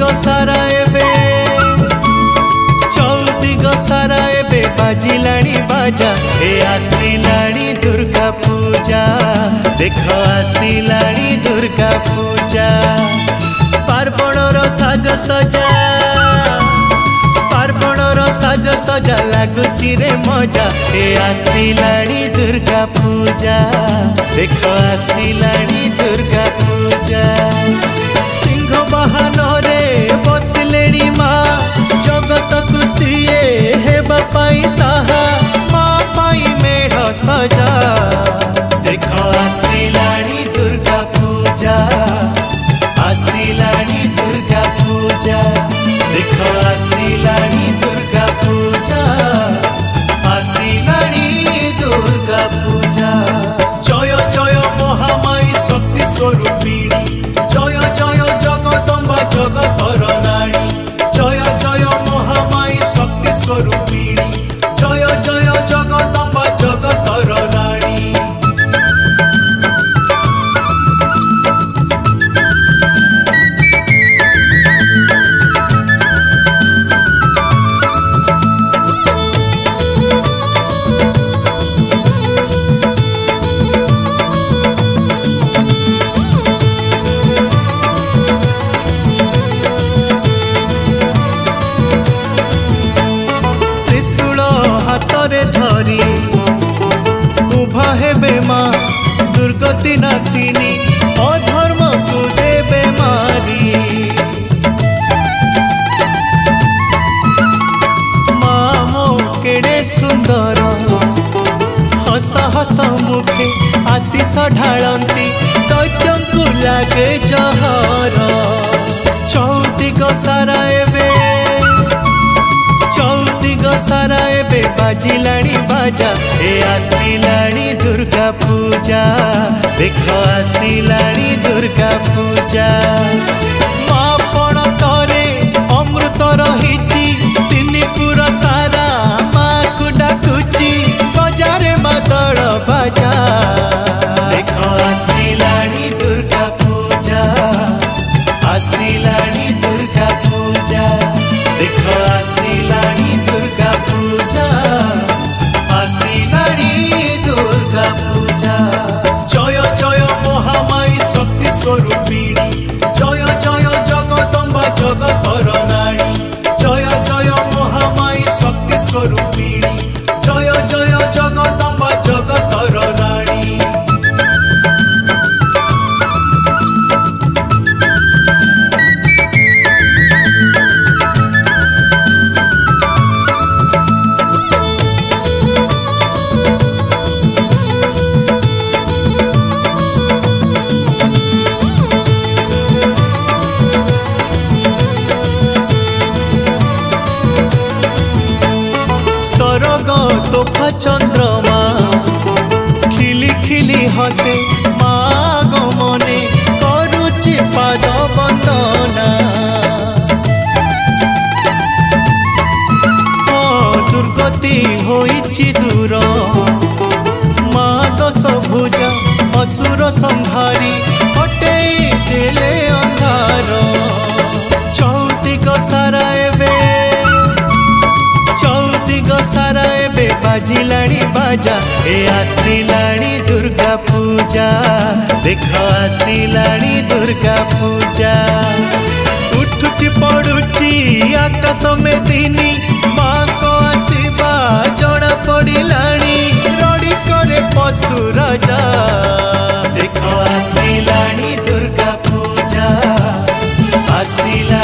सारा एबे चौदिग सारा एबे बाजिलाणी बाजा ए आसिलाणी दुर्गा पूजा देख आसिलाणी दुर्गा पूजा पार्वणर साज सजा पार्वणर साज सजा लागुची रे मजा ए आसिलाणी दुर्गा पूजा देख आसिलाणी दुर्गा पूजा सिंह बाहन रे बसिलेणी माँ जगत को सीए हेबा पाई साहा माँ पाई मेढ़ सजा देख आसिलाणी दुर्गा पूजा आसिलाणी दुर्गा पूजा देख आसिलाणी दुर्गा पूजा आसिलाणी दुर्गा पूजा जय जय महामाई शक्ति स्वरूपिणी जय जय जगदम्बा जगतर राणी जय जय महामाई शक्ति स्वरूपिणी जय जय जगदम्बा जगतर राणी हाथरे धरी उभा हेबे माँ दुर्गति नासिनी अधर्म को देबे मारी माँ मो केड़े सुंदर हस हस मुखे आशीष ढालती दैत्य को लागे जहर चौदिग सारा एबे चौदिग सारा एबे बाजिलाणी बाजा ए आसिलाणी दुर्गा पूजा देख आसिलाणी दुर्गा पूजा माँ पण करे अमृत रही तीन सारा माँ को डाकुची बजारे मादल बाजा देख आसिलाणी दुर्गा पूजा आसिलाणी दुर्गा पूजा देख आसिलाणी दुर्गा पूजा आसिलाणी दुर्गा पूजा जय जय महामाई शक्ति स्वरूपिणी जय जय जगदम्बा जगतर राणी जय जय महामाई शक्ति स्वरूपिणी जय जय जगदम्बा जगतर राणी सरग तोफा चंद्रमा खिली खिली हसे माँ गमने करुचि पाद बंदना दुर्गति होइछि दूर माँ दश भुजा असुर संहारी हटेई देले अंधार चौदिग सारा एबे चौदिग सारा एबे बाजिलाणी बाजा ए आसिलाणी दुर्गा पूजा देख आसिलाणी दुर्गा पूजा उठुची पड़ुची आकाश में दिनी माँ को आसीबा जड़ा पड़िलाणी रड़ी करे पशु राजा देख आसिलाणी दुर्गा पूजा आसिला